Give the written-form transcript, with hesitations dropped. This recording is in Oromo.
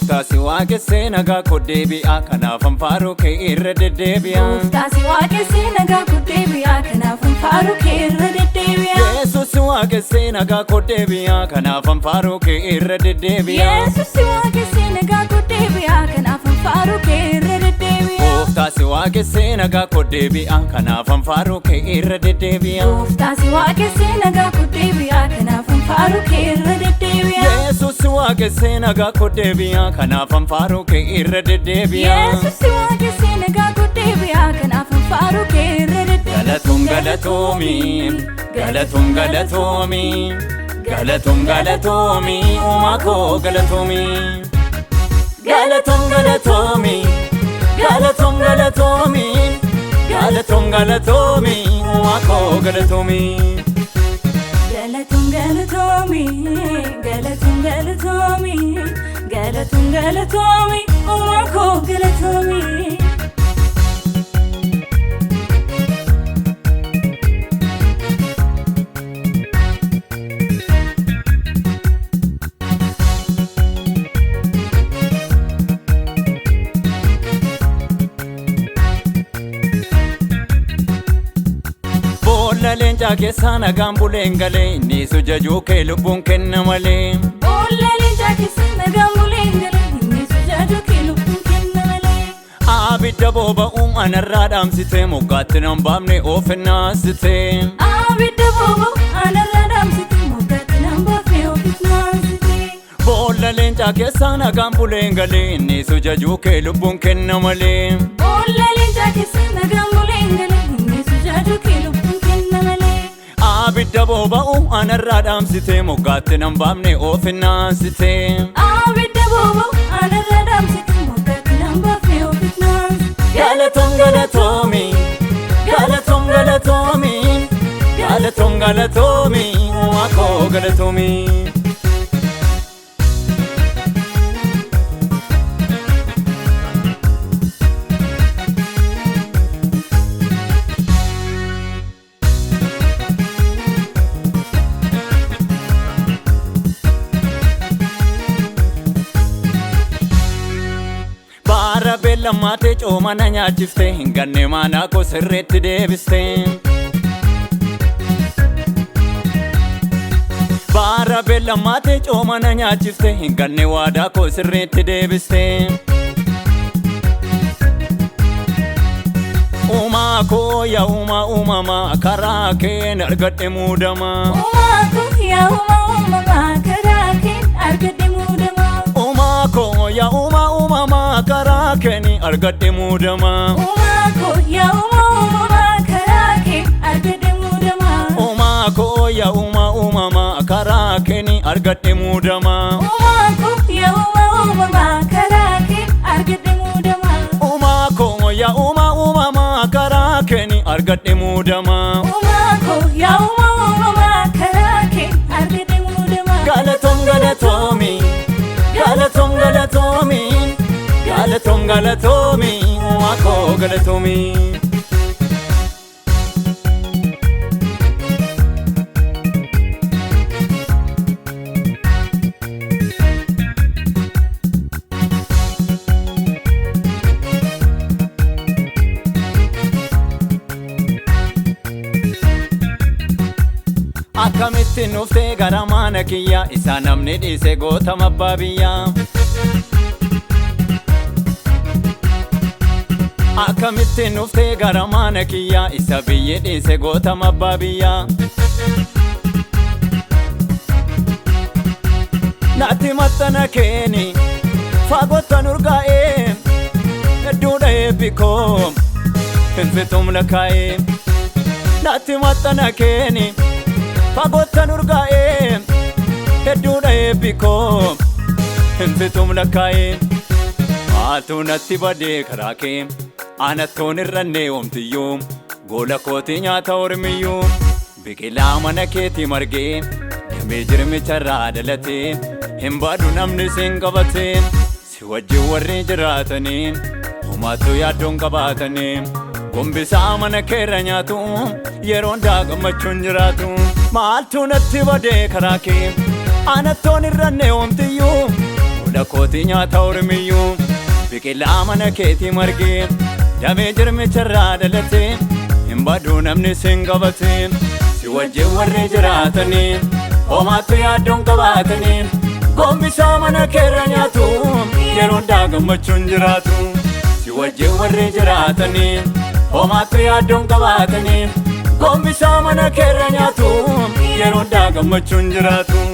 Gooftaa si waaqessee nagaa koo deebi'a kanaafan faaruu kee irra deddeebi'a. Gooftaa si waaqessee nagaa koo deebi'a kanaafan faaruu kee irra deddeebi'a. Yesuus si waaqessee nagaa koo deebi'a kanaafan faaruu kee irra deddeebi'a. Yesuus si waaqessee nagaa koo deebi'a kanaafan faaruu kee irra deddeebi'a. Gooftaa si waaqessee nagaa koo deebi'a kanaafan faaruu kee irra deddeebi'a. Gooftaa si waaqessee nagaa koo deebi'a kanaafan faaruu kee irra deddeebi'a. Yesuus si waaqessee nagaa koo deebi'a kanaafan faaruu kee irra deddeebi'a. Yesuus si waaqessee nagaa koo deebi'a kanaafan faaruu kee irra deddeebi'a. Galatoom galatoomi galatoom galatoomi galatoom galatoomi uumaa koo galatoomi. Galatoom galatoomi galatoom galatoomi galatoom galatoomi uumaa koo galatoomi. Galatoom galatoomi galatoom galatoomi galatoom galatoomi uumaa koo galatoomi. Leenca keessa nagaan buleen galee inni sujajuu kee lubbuun kenna malee. Leenca keessa nagaan buleen galee inni sujajuu kee lubbuun kenna malee. Abidda boba'uu anarraa dhaamsitee moggaatti nan baafne oofinaasitee. Abidda boba'uu anarraa dhaamsitee moggaatti nan baafne oofinaasitee. Boolla leenca keessa nagaan buleen galee inni sujajuu kee lubbuun kenna malee. Leenca keessa nagaan buleen galee inni sujajuu kee lubbuun. Abidda boba'uu anarraa dhaamsitee moggaatti nan baafne oofinaasitee. Abidda boba'uu anarraa dhaamsitee moggaatti nan baafne oofinaasitee. Galatoom galatoomi galatoom galatoomi galatoom galatoomi uumaa koo galatoomi. Lammaatee cooma na nyaachifte hin ganne maanaa koo sirreetti deebiste. Baara beellammaatee cooma na nyaachifte hin ganne waadaa koo sirreetti deebiste. Uumaa koo yaa uumamaa karaa keen argadhe muudama. Uumaa koo yaa uumamaa karaa keen argadhe muudama. Uumaa koo yaa uumamaa karaa keen argadhe muudama. Uumaa koo yaa uumamaa karaa keen argadhe muudama. Uumaa koo yaa uumamaa karaa keen argadhe muudama. Uumaa koo yaa uumamaa karaa keen argadhe muudama. Uumaa koo yaa uumamaa karaa keen argadhe muudama. Uumaa koo yaa uumamaa karaa keen argadhe muudama. Galatoom galatoomi galatoom galatoomi galatoom galatoomi uumaa koo galatoomi. Akkamittiin dhuftee gara mana kiyya isa namni dhiise goota abbaa biyyaa. Akkamittiin dhuftee gara mana kiyya isa biyyi dhiise goota abbaa biyyaa. Naatti maxxana keeni fagoottan urgaa'ee hedduudha eebbikoo hinfitum lakkaa'ee. Naatti maxxana keeni fagoottan urgaa'ee hedduudha eebbikoo hinfitum lakkaa'ee. Maaltu natti badee karaa kee anattoon irrannee oomtiyyuu goola kootii nyaata ormiyyuu biqilaa mana keetii margee damee jirmicharraa dhalatee hin baadu namni siin qabatee si wajjin warri jiraatanii homaattuu yaaddoon qabaatanii gombisaa mana keerra nyaatu yeroon daaqammachuun jiraatu. Maaltu natti badee karaa kee anattoon irrannee oomtiyyuu goola kooti nyaata ormiyyuu biqilaa mana keetii margee damee jirmicharraa dhalatee hin baduu namni sin qabatee si wajjin warri jiraatanii homaatti yaaddoon qabaatanii gombisaa mana keerra nyaatu yeroo hundaa gammachuun jiraatu si wajjin warri jiraatanii homaatti yaaddoon qabaatanii gombisaa mana keerra nyaatu yeroo hundaa gammachuun jiraatu.